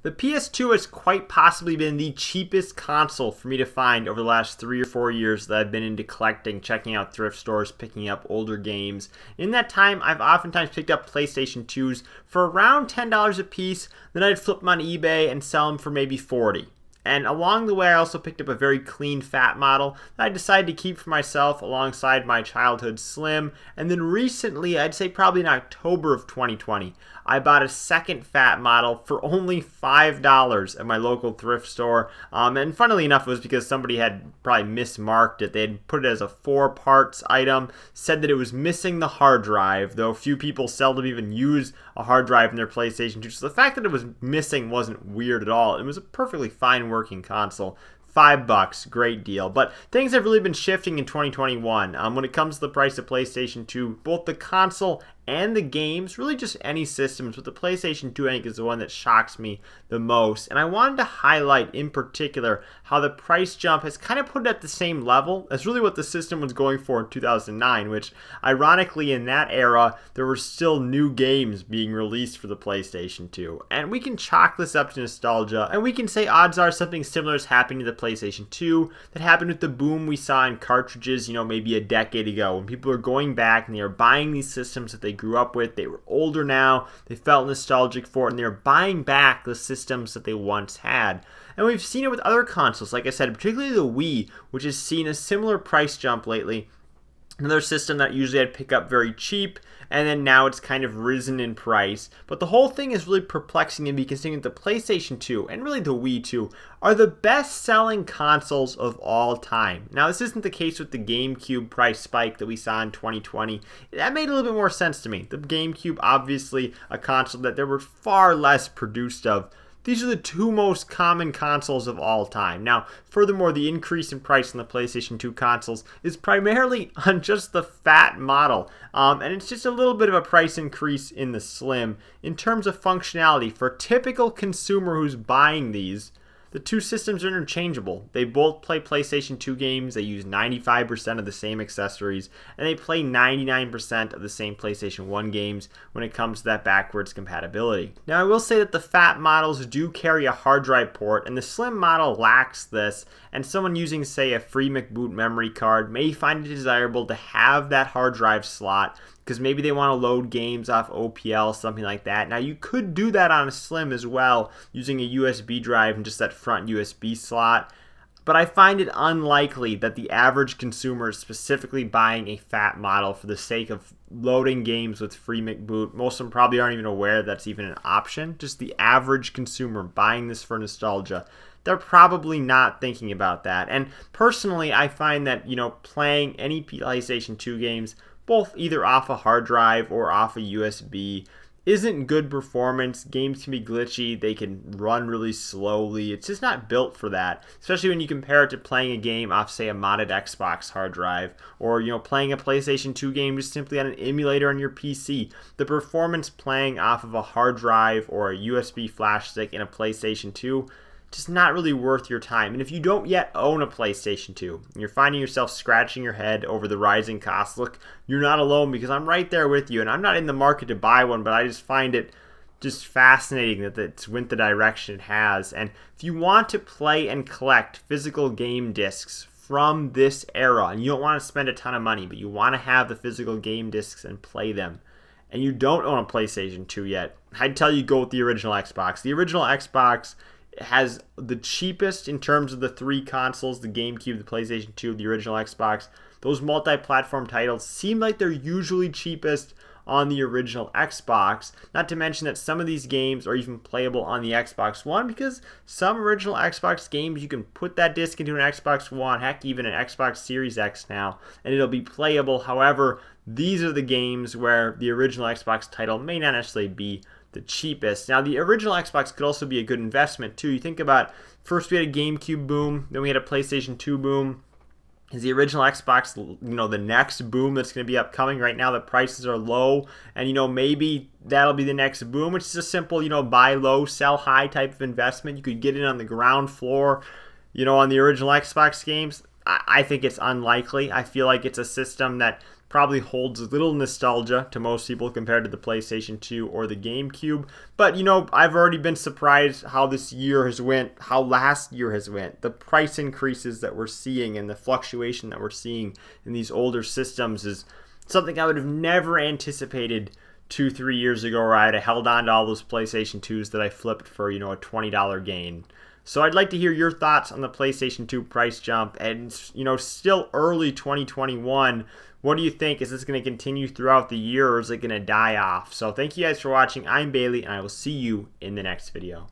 The PS2 has quite possibly been the cheapest console for me to find over the last 3 or 4 years that I've been into collecting, checking out thrift stores, picking up older games. In that time, I've oftentimes picked up PlayStation 2s for around $10 a piece, then I'd flip them on eBay and sell them for maybe $40. And along the way, I also picked up a very clean fat model that I decided to keep for myself alongside my childhood Slim. And then recently, I'd say probably in October of 2020, I bought a second fat model for only $5 at my local thrift store. And funnily enough, it was because somebody had probably mismarked it. They had put it as a 4 parts item, said that it was missing the hard drive, though few people seldom even use a hard drive in their PlayStation 2. So the fact that it was missing wasn't weird at all. It was a perfectly fine working console. $5, great deal. But things have really been shifting in 2021 when it comes to the price of PlayStation 2, both the console and the games, really just any systems, but the PlayStation 2 I think is the one that shocks me the most. And I wanted to highlight in particular how the price jump has kind of put it at the same level as really what the system was going for in 2009, which ironically in that era there were still new games being released for the PlayStation 2. And we can chalk this up to nostalgia, and we can say odds are something similar is happening to the PlayStation 2 that happened with the boom we saw in cartridges, maybe a decade ago, when people are going back and they are buying these systems that they grew up with. They were older now, they felt nostalgic for it, and they're buying back the systems that they once had. And we've seen it with other consoles, like I said, particularly the Wii, which has seen a similar price jump lately. Another system that usually I'd pick up very cheap, and then now it's kind of risen in price. But the whole thing is really perplexing to me, considering that the PlayStation 2 and really the Wii 2 are the best-selling consoles of all time. Now, this isn't the case with the GameCube price spike that we saw in 2020. That made a little bit more sense to me. The GameCube, obviously a console that there were far less produced of. These are the two most common consoles of all time. Now, furthermore, the increase in price on the PlayStation 2 consoles is primarily on just the fat model. And it's just a little bit of a price increase in the Slim. In terms of functionality, for a typical consumer who's buying these, the two systems are interchangeable. They both play PlayStation 2 games, they use 95% of the same accessories, and they play 99% of the same PlayStation 1 games when it comes to that backwards compatibility. Now, I will say that the fat models do carry a hard drive port, and the Slim model lacks this, and someone using, say, a free McBoot memory card may find it desirable to have that hard drive slot, because maybe they want to load games off OPL, something like that. Now, you could do that on a Slim as well, using a USB drive and just that front USB slot. But I find it unlikely that the average consumer is specifically buying a fat model for the sake of loading games with free McBoot. Most of them probably aren't even aware that's even an option. Just the average consumer buying this for nostalgia, they're probably not thinking about that. And personally, I find that, playing any PlayStation 2 games, both either off a hard drive or off a USB, isn't good performance. Games can be glitchy, they can run really slowly. It's just not built for that, especially when you compare it to playing a game off, say, a modded Xbox hard drive, or playing a PlayStation 2 game just simply on an emulator on your PC. The performance playing off of a hard drive or a USB flash stick in a PlayStation 2, just not really worth your time. And if you don't yet own a PlayStation 2, and you're finding yourself scratching your head over the rising costs, look, you're not alone, because I'm right there with you, and I'm not in the market to buy one, but I just find it just fascinating that it's went the direction it has. And if you want to play and collect physical game discs from this era, and you don't want to spend a ton of money, but you want to have the physical game discs and play them, and you don't own a PlayStation 2 yet, I'd tell you go with the original Xbox. The original Xbox has the cheapest in terms of the three consoles, the GameCube, the PlayStation 2, the original Xbox. Those multi-platform titles seem like they're usually cheapest on the original Xbox. Not to mention that some of these games are even playable on the Xbox One, because some original Xbox games, you can put that disc into an Xbox One, heck, even an Xbox Series X now, and it'll be playable. However, these are the games where the original Xbox title may not necessarily be the cheapest. Now, the original Xbox could also be a good investment too. You think about, first we had a GameCube boom, then we had a PlayStation 2 boom. Is the original Xbox, the next boom that's going to be upcoming? Right now the prices are low, and maybe that'll be the next boom. It's just a simple, buy low, sell high type of investment. You could get in on the ground floor, on the original Xbox games. I think it's unlikely. I feel like it's a system that probably holds a little nostalgia to most people compared to the PlayStation 2 or the GameCube. But, you know, I've already been surprised how this year has went, how last year has went. The price increases that we're seeing and the fluctuation that we're seeing in these older systems is something I would have never anticipated 2-3 years ago, where I'd have held on to all those PlayStation 2s that I flipped for, you know, a $20 gain. So I'd like to hear your thoughts on the PlayStation 2 price jump, and, you know, still early 2021. What do you think? Is this going to continue throughout the year, or is it going to die off? So thank you guys for watching. I'm Bailey, and I will see you in the next video.